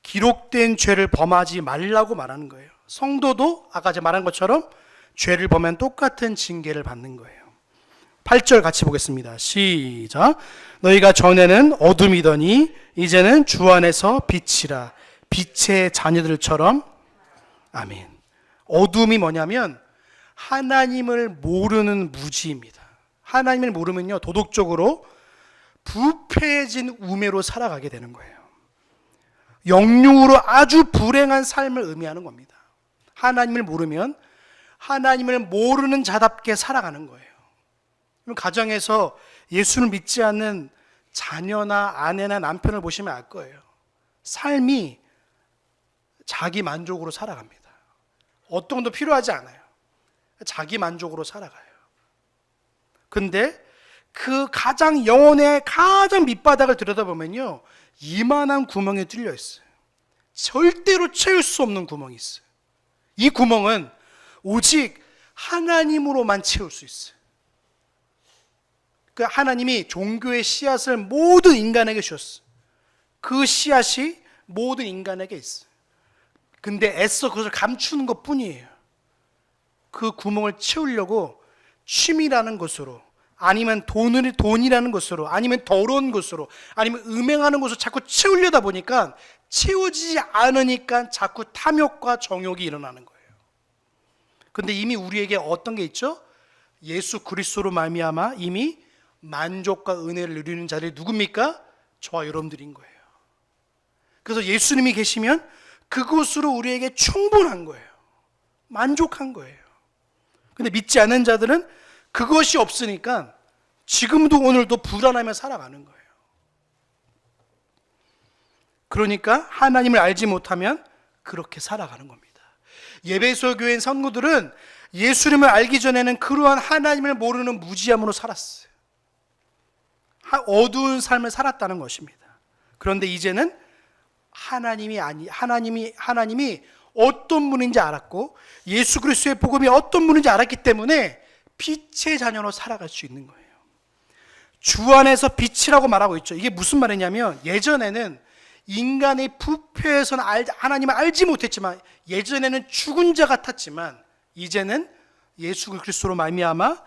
기록된 죄를 범하지 말라고 말하는 거예요. 성도도 아까 제가 말한 것처럼 죄를 범하면 똑같은 징계를 받는 거예요. 8절 같이 보겠습니다. 시작. 너희가 전에는 어둠이더니 이제는 주 안에서 빛이라. 빛의 자녀들처럼. 아멘. 어둠이 뭐냐면 하나님을 모르는 무지입니다. 하나님을 모르면요, 도덕적으로 부패해진 우매로 살아가게 되는 거예요. 영육으로 아주 불행한 삶을 의미하는 겁니다. 하나님을 모르면 하나님을 모르는 자답게 살아가는 거예요. 가정에서 예수를 믿지 않는 자녀나 아내나 남편을 보시면 알 거예요. 삶이 자기 만족으로 살아갑니다. 어떤 것도 필요하지 않아요. 자기 만족으로 살아가요. 근데 그 가장 영혼의 가장 밑바닥을 들여다보면요, 이만한 구멍이 뚫려 있어요. 절대로 채울 수 없는 구멍이 있어요. 이 구멍은 오직 하나님으로만 채울 수 있어요. 그 하나님이 종교의 씨앗을 모든 인간에게 주셨어요. 그 씨앗이 모든 인간에게 있어요. 근데 애써 그것을 감추는 것 뿐이에요. 그 구멍을 채우려고 취미라는 것으로, 아니면 돈이라는 것으로, 아니면 더러운 것으로, 아니면 음행하는 것으로 자꾸 채우려다 보니까 채워지지 않으니까 자꾸 탐욕과 정욕이 일어나는 거예요. 근데 이미 우리에게 어떤 게 있죠? 예수 그리스도로 말미암아 이미 만족과 은혜를 누리는 자들이 누굽니까? 저와 여러분들인 거예요. 그래서 예수님이 계시면 그것으로 우리에게 충분한 거예요. 만족한 거예요. 근데 믿지 않는 자들은 그것이 없으니까 지금도 오늘도 불안하며 살아가는 거예요. 그러니까 하나님을 알지 못하면 그렇게 살아가는 겁니다. 예배소 교회 성도들은 예수님을 알기 전에는 그러한 하나님을 모르는 무지함으로 살았어요. 어두운 삶을 살았다는 것입니다. 그런데 이제는 하나님이 어떤 분인지 알았고 예수 그리스도의 복음이 어떤 분인지 알았기 때문에 빛의 자녀로 살아갈 수 있는 거예요. 주 안에서 빛이라고 말하고 있죠. 이게 무슨 말이냐면 예전에는 인간의 부패에서는 하나님을 알지 못했지만, 예전에는 죽은 자 같았지만 이제는 예수 그리스도로 말미암아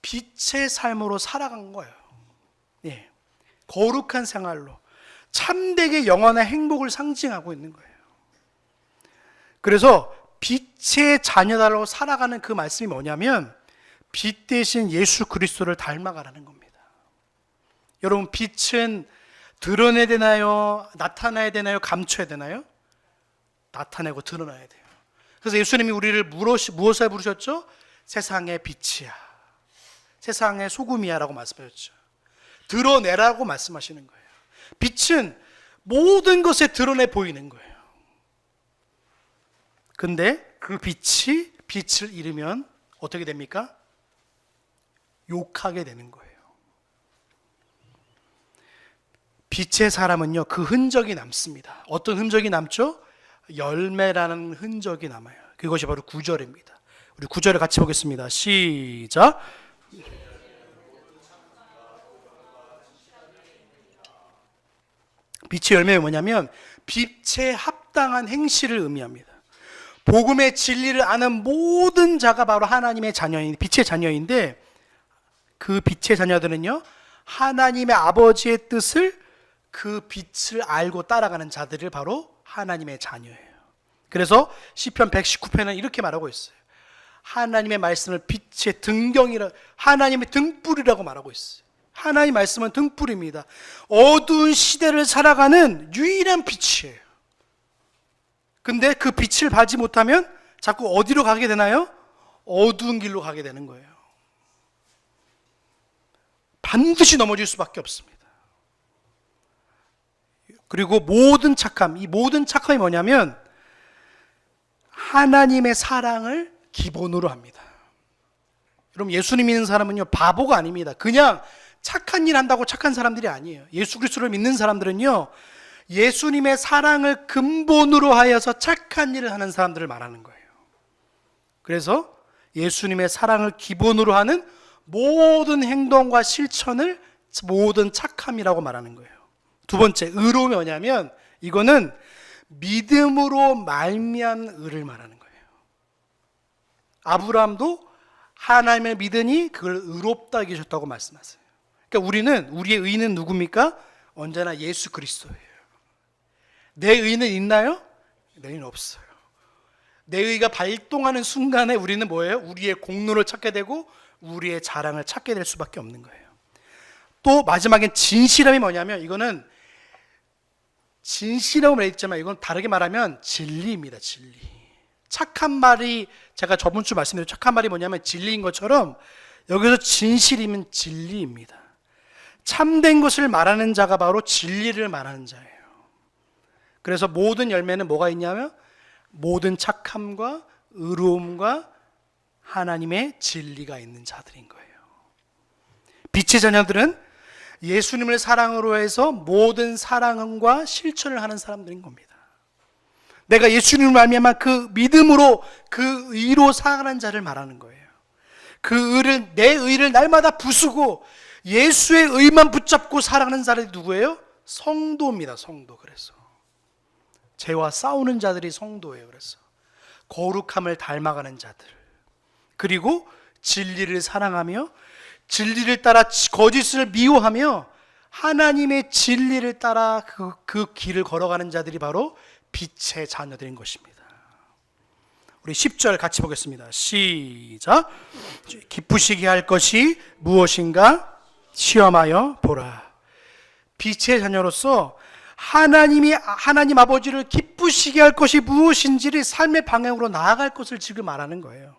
빛의 삶으로 살아간 거예요. 예, 거룩한 생활로 참되게 영원한 행복을 상징하고 있는 거예요. 그래서 빛의 자녀다로 살아가는 그 말씀이 뭐냐면 빛 대신 예수 그리스도를 닮아가라는 겁니다. 여러분, 빛은 드러내야 되나요? 나타나야 되나요? 감춰야 되나요? 나타내고 드러나야 돼요. 그래서 예수님이 우리를 무엇을 부르셨죠? 세상의 빛이야, 세상의 소금이야 라고 말씀하셨죠. 드러내라고 말씀하시는 거예요. 빛은 모든 것에 드러내 보이는 거예요. 근데 그 빛이 빛을 잃으면 어떻게 됩니까? 욕하게 되는 거예요. 빛의 사람은요, 그 흔적이 남습니다. 어떤 흔적이 남죠? 열매라는 흔적이 남아요. 그것이 바로 9절입니다. 우리 9절을 같이 보겠습니다. 시작. 빛의 열매는 뭐냐면 빛에 합당한 행실을 의미합니다. 복음의 진리를 아는 모든 자가 바로 하나님의 자녀인, 빛의 자녀인데, 그 빛의 자녀들은요, 하나님의 아버지의 뜻을, 그 빛을 알고 따라가는 자들을 바로 하나님의 자녀예요. 그래서 시편 119편은 이렇게 말하고 있어요. 하나님의 말씀을 빛의 등경이라, 하나님의 등불이라고 말하고 있어요. 하나님의 말씀은 등불입니다. 어두운 시대를 살아가는 유일한 빛이에요. 근데 그 빛을 받지 못하면 자꾸 어디로 가게 되나요? 어두운 길로 가게 되는 거예요. 반드시 넘어질 수밖에 없습니다. 그리고 모든 착함, 이 모든 착함이 뭐냐면 하나님의 사랑을 기본으로 합니다. 여러분, 예수님 믿는 사람은요, 바보가 아닙니다. 그냥 착한 일 한다고 착한 사람들이 아니에요. 예수 그리스도를 믿는 사람들은요, 예수님의 사랑을 근본으로 하여서 착한 일을 하는 사람들을 말하는 거예요. 그래서 예수님의 사랑을 기본으로 하는 모든 행동과 실천을 모든 착함이라고 말하는 거예요. 두 번째, 의로움이 뭐냐면 이거는 믿음으로 말미암은 의를 말하는 거예요. 아브라함도 하나님을 믿으니 그걸 의롭다 여기셨다고 말씀하세요. 그러니까 우리의 의는 누굽니까? 언제나 예수 그리스도예요. 내 의는 있나요? 내 의는 없어요. 내 의가 발동하는 순간에 우리는 뭐예요? 우리의 공로를 찾게 되고 우리의 자랑을 찾게 될 수밖에 없는 거예요. 또 마지막엔 진실함이 뭐냐면, 이거는 진실함을 했지만 이건 다르게 말하면 진리입니다. 진리. 착한 말이, 제가 저번 주 말씀드린 착한 말이 뭐냐면 진리인 것처럼 여기서 진실이면 진리입니다. 참된 것을 말하는 자가 바로 진리를 말하는 자예요. 그래서 모든 열매는 뭐가 있냐면 모든 착함과 의로움과 하나님의 진리가 있는 자들인 거예요. 빛의 자녀들은 예수님을 사랑으로 해서 모든 사랑과 실천을 하는 사람들인 겁니다. 내가 예수님을 말미암아 그 믿음으로 그 의로 살아가는 자를 말하는 거예요. 그 의를, 내 의를 날마다 부수고 예수의 의만 붙잡고 살아가는 자들이 누구예요? 성도입니다. 성도. 그래서 죄와 싸우는 자들이 성도예요. 그래서 거룩함을 닮아가는 자들, 그리고 진리를 사랑하며 진리를 따라 거짓을 미워하며 하나님의 진리를 따라 그 길을 걸어가는 자들이 바로 빛의 자녀들인 것입니다. 우리 10절 같이 보겠습니다. 시작. 기쁘시게 할 것이 무엇인가 시험하여 보라. 빛의 자녀로서 하나님 아버지를 기쁘시게 할 것이 무엇인지를 삶의 방향으로 나아갈 것을 지금 말하는 거예요.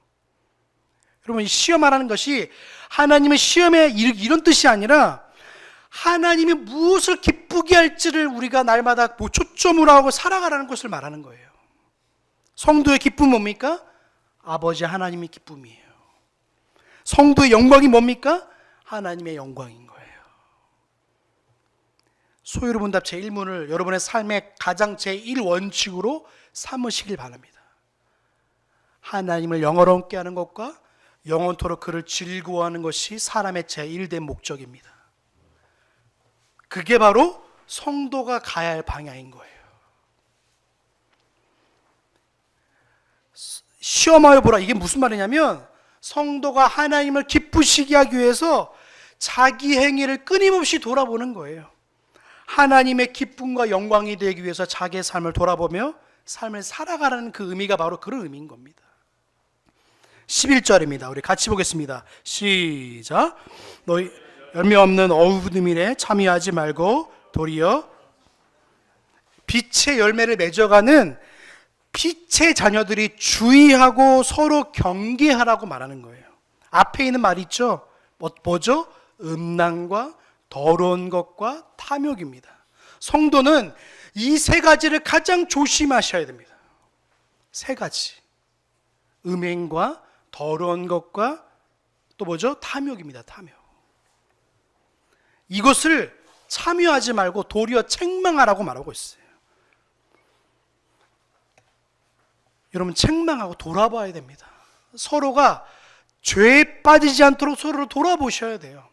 여러분, 시험하라는 것이 하나님의 시험에 이런 뜻이 아니라 하나님이 무엇을 기쁘게 할지를 우리가 날마다 초점으로 하고 살아가라는 것을 말하는 거예요. 성도의 기쁨은 뭡니까? 아버지 하나님의 기쁨이에요. 성도의 영광이 뭡니까? 하나님의 영광인 거예요. 소유로문답 제1문을 여러분의 삶의 가장 제1원칙으로 삼으시길 바랍니다. 하나님을 영원롭게 하는 것과 영원토록 그를 즐거워하는 것이 사람의 제1된 목적입니다. 그게 바로 성도가 가야 할 방향인 거예요. 시험하여 보라, 이게 무슨 말이냐면 성도가 하나님을 기쁘시게 하기 위해서 자기 행위를 끊임없이 돌아보는 거예요. 하나님의 기쁨과 영광이 되기 위해서 자기의 삶을 돌아보며 삶을 살아가라는 그 의미가 바로 그런 의미인 겁니다. 11절입니다. 우리 같이 보겠습니다. 시작. 너희 열매 없는 어부들에 참여하지 말고 도리어 빛의 열매를 맺어가는 빛의 자녀들이 주의하고 서로 경계하라고 말하는 거예요. 앞에 있는 말 있죠? 뭐죠? 음란과 더러운 것과 탐욕입니다. 성도는 이 세 가지를 가장 조심하셔야 됩니다. 세 가지. 음행과 더러운 것과 또 뭐죠? 탐욕입니다. 탐욕. 이것을 참여하지 말고 도리어 책망하라고 말하고 있어요. 여러분, 책망하고 돌아봐야 됩니다. 서로가 죄에 빠지지 않도록 서로를 돌아보셔야 돼요.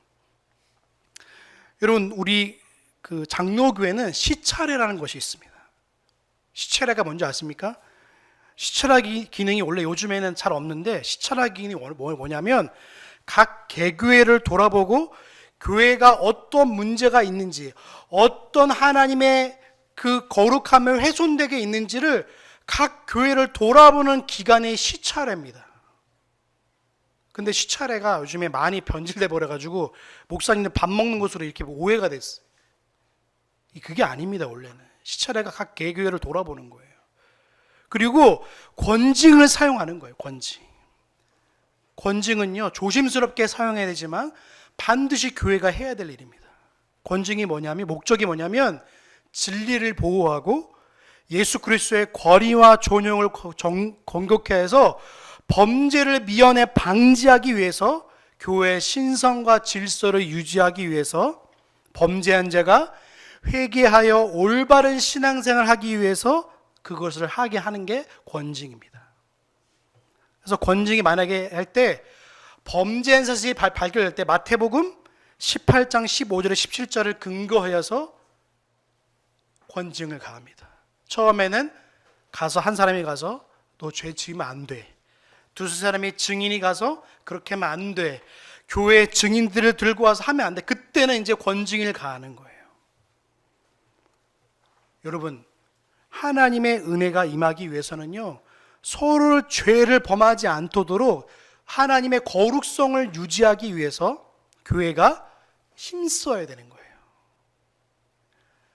여러분, 우리 그 장로교회는 시차례라는 것이 있습니다. 시차례가 뭔지 아십니까? 시차례 기능이 원래 요즘에는 잘 없는데, 시차례 기능이 뭐냐면 각 개교회를 돌아보고 교회가 어떤 문제가 있는지, 어떤 하나님의 그 거룩함을 훼손되게 있는지를 각 교회를 돌아보는 기간의 시차례입니다. 근데 시차례가 요즘에 많이 변질돼 버려가지고 목사님들 밥 먹는 것으로 이렇게 오해가 됐어요. 그게 아닙니다. 원래는 시차례가 각 개교회를 돌아보는 거예요. 그리고 권징을 사용하는 거예요. 권징은요, 조심스럽게 사용해야 되지만 반드시 교회가 해야 될 일입니다. 권징이 뭐냐면, 목적이 뭐냐면 진리를 보호하고 예수 그리스도의 권위와 존용을 공격해 해서 범죄를 미연에 방지하기 위해서, 교회의 신성과 질서를 유지하기 위해서, 범죄한 자가 회개하여 올바른 신앙생활을 하기 위해서 그것을 하게 하는 게 권징입니다. 그래서 권징이 만약에 할 때 범죄한 사실이 발견될 때 마태복음 18장 15절에 17절을 근거하여서 권징을 가합니다. 처음에는 한 사람이 가서 너 죄 지으면 안 돼. 두세 사람의 증인이 가서 그렇게 하면 안 돼. 교회 증인들을 들고 와서 하면 안 돼. 그때는 이제 권징을 가하는 거예요. 여러분, 하나님의 은혜가 임하기 위해서는요, 서로 죄를 범하지 않도록 하나님의 거룩성을 유지하기 위해서 교회가 힘써야 되는 거예요.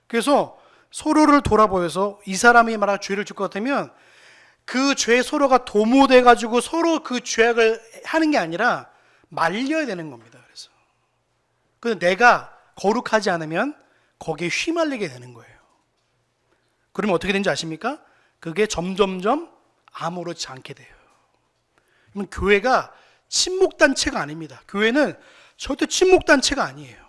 그래서 서로를 돌아보여서 이 사람이 만약 죄를 짓고 같으면 그 죄 서로가 도모돼 가지고 서로 그 죄악을 하는 게 아니라 말려야 되는 겁니다. 그래서 내가 거룩하지 않으면 거기에 휘말리게 되는 거예요. 그러면 어떻게 되는지 아십니까? 그게 점점점 아무렇지 않게 돼요. 그러면 교회가 친목단체가 아닙니다. 교회는 절대 친목단체가 아니에요.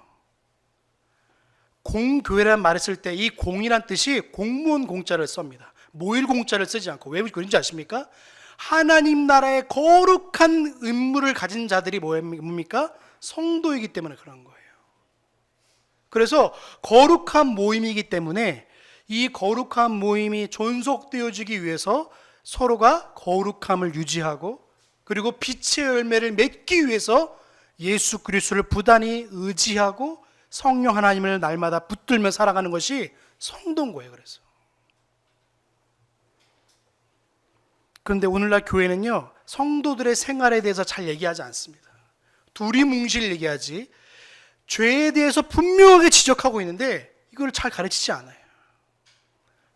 공교회라는 말을 쓸 때 이 공이란 뜻이 공무원 공자를 씁니다. 모일 공자를 쓰지 않고. 왜 그런지 아십니까? 하나님 나라의 거룩한 의무를 가진 자들이 뭡니까? 성도이기 때문에 그런 거예요. 그래서 거룩한 모임이기 때문에 이 거룩한 모임이 존속되어지기 위해서 서로가 거룩함을 유지하고 그리고 빛의 열매를 맺기 위해서 예수 그리스도를 부단히 의지하고 성령 하나님을 날마다 붙들며 살아가는 것이 성도인 거예요. 그런데 오늘날 교회는요, 성도들의 생활에 대해서 잘 얘기하지 않습니다. 두리뭉실 얘기하지, 죄에 대해서 분명하게 지적하고 있는데 이걸 잘 가르치지 않아요.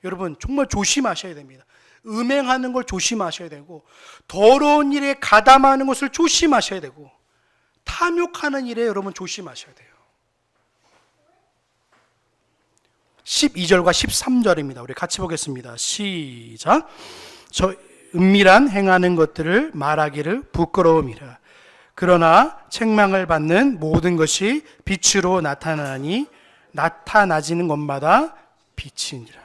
여러분, 정말 조심하셔야 됩니다. 음행하는 걸 조심하셔야 되고, 더러운 일에 가담하는 것을 조심하셔야 되고, 탐욕하는 일에 여러분 조심하셔야 돼요. 12절과 13절입니다. 우리 같이 보겠습니다. 시작. 저 은밀한 행하는 것들을 말하기를 부끄러움이라. 그러나 책망을 받는 모든 것이 빛으로 나타나니 나타나지는 것마다 빛이니라.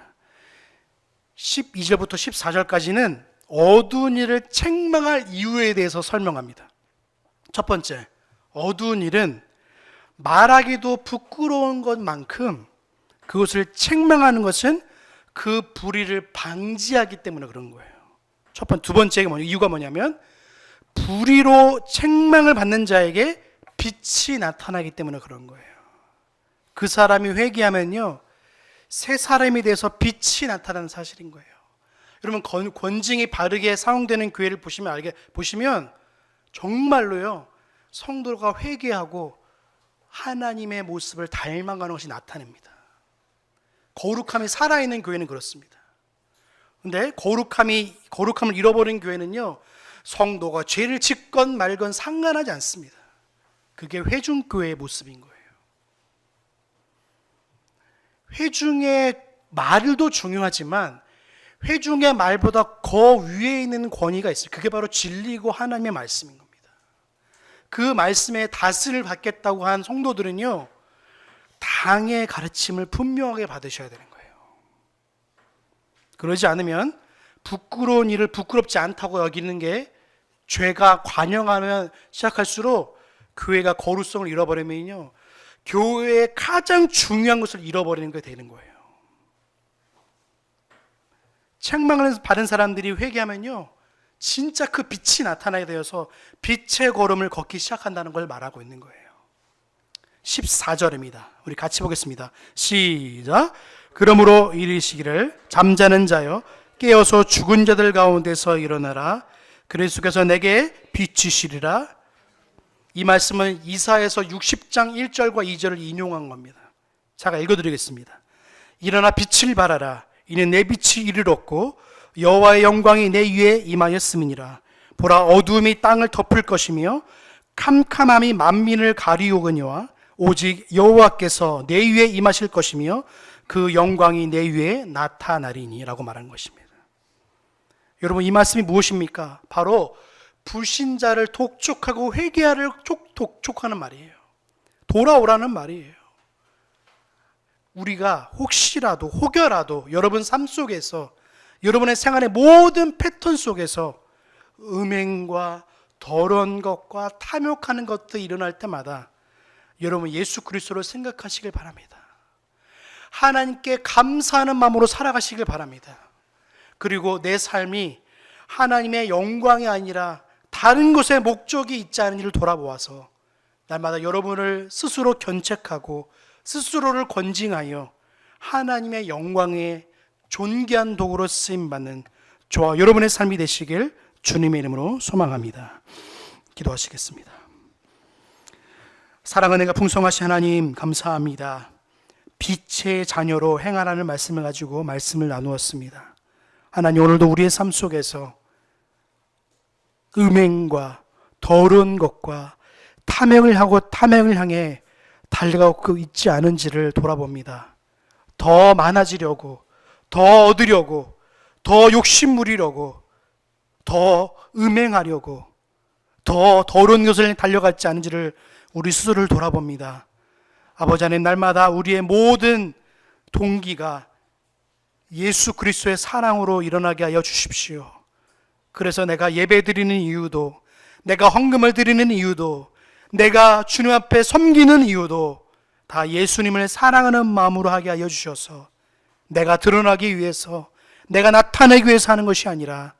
12절부터 14절까지는 어두운 일을 책망할 이유에 대해서 설명합니다. 첫 번째, 어두운 일은 말하기도 부끄러운 것만큼 그것을 책망하는 것은 그 불의를 방지하기 때문에 그런 거예요. 두 번째 이유가 뭐냐면 불의로 책망을 받는 자에게 빛이 나타나기 때문에 그런 거예요. 그 사람이 회개하면요, 새 사람이 돼서 빛이 나타나는 사실인 거예요. 여러분, 권징이 바르게 사용되는 교회를 보시면 정말로요, 성도가 회개하고 하나님의 모습을 닮아가는 것이 나타납니다. 거룩함이 살아있는 교회는 그렇습니다. 근데 거룩함을 잃어버린 교회는요, 성도가 죄를 짓건 말건 상관하지 않습니다. 그게 회중교회의 모습인 거예요. 회중의 말도 중요하지만 회중의 말보다 더 위에 있는 권위가 있어요. 그게 바로 진리고 하나님의 말씀인 겁니다. 그 말씀에 다스를 받겠다고 한 성도들은요, 당의 가르침을 분명하게 받으셔야 되는 거예요. 그러지 않으면 부끄러운 일을 부끄럽지 않다고 여기는 게, 죄가 관영하면 시작할수록 교회가 거룩성을 잃어버리면요, 교회의 가장 중요한 것을 잃어버리는 게 되는 거예요. 책망을 받은 사람들이 회개하면요, 진짜 그 빛이 나타나게 되어서 빛의 걸음을 걷기 시작한다는 걸 말하고 있는 거예요. 14절입니다. 우리 같이 보겠습니다. 시작. 그러므로 이르시기를 잠자는 자여 깨어서 죽은 자들 가운데서 일어나라. 그리스도께서 내게 비치시리라. 이 말씀은 이사야서 60장 1절과 2절을 인용한 겁니다. 제가 읽어드리겠습니다. 일어나 빛을 발하라. 이는 내 빛이 이르렀고 여호와의 영광이 내 위에 임하였음이니라. 보라, 어두움이 땅을 덮을 것이며 캄캄함이 만민을 가리우거니와 오직 여호와께서 내 위에 임하실 것이며 그 영광이 내 위에 나타나리니 라고 말한 것입니다. 여러분, 이 말씀이 무엇입니까? 바로 불신자를 독촉하고 회개하를 독촉하는 말이에요. 돌아오라는 말이에요. 우리가 혹여라도 여러분 삶 속에서, 여러분의 생활의 모든 패턴 속에서 음행과 더러운 것과 탐욕하는 것들이 일어날 때마다 여러분 예수 그리스도를 생각하시길 바랍니다. 하나님께 감사하는 마음으로 살아가시길 바랍니다. 그리고 내 삶이 하나님의 영광이 아니라 다른 것에 목적이 있지 않은지를 돌아보아서 날마다 여러분을 스스로 견책하고 스스로를 권징하여 하나님의 영광에 존귀한 도구로 쓰임받는 저와 여러분의 삶이 되시길 주님의 이름으로 소망합니다. 기도하시겠습니다. 사랑은 은혜가 풍성하신 하나님 감사합니다. 빛의 자녀로 행하라는 말씀을 가지고 말씀을 나누었습니다. 하나님, 오늘도 우리의 삶 속에서 음행과 더러운 것과 탐욕을 하고 탐욕을 향해 달려가고 있지 않은지를 돌아봅니다. 더 많아지려고, 더 얻으려고, 더 욕심 부리려고, 더 음행하려고, 더 더러운 것을 달려갔지 않은지를 우리 스스로를 돌아봅니다. 아버지 하나님, 날마다 우리의 모든 동기가 예수 그리스도의 사랑으로 일어나게 하여 주십시오. 그래서 내가 예배 드리는 이유도, 내가 헌금을 드리는 이유도, 내가 주님 앞에 섬기는 이유도 다 예수님을 사랑하는 마음으로 하게 하여 주셔서 내가 드러나기 위해서, 내가 나타내기 위해서 하는 것이 아니라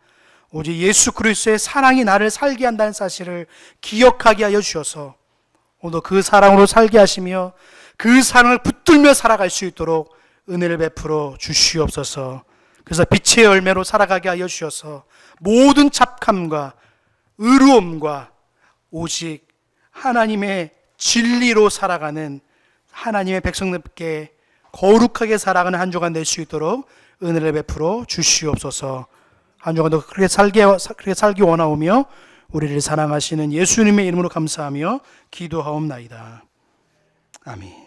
오직 예수 그리스도의 사랑이 나를 살게 한다는 사실을 기억하게 하여 주셔서 오늘 그 사랑으로 살게 하시며 그 사랑을 붙들며 살아갈 수 있도록 은혜를 베풀어 주시옵소서. 그래서 빛의 열매로 살아가게 하여 주셔서 모든 착함과 의로움과 오직 하나님의 진리로 살아가는 하나님의 백성들께 거룩하게 살아가는 한 주간 될 수 있도록 은혜를 베풀어 주시옵소서. 한 주간도 그렇게 살기 원하오며 우리를 사랑하시는 예수님의 이름으로 감사하며 기도하옵나이다. 아멘.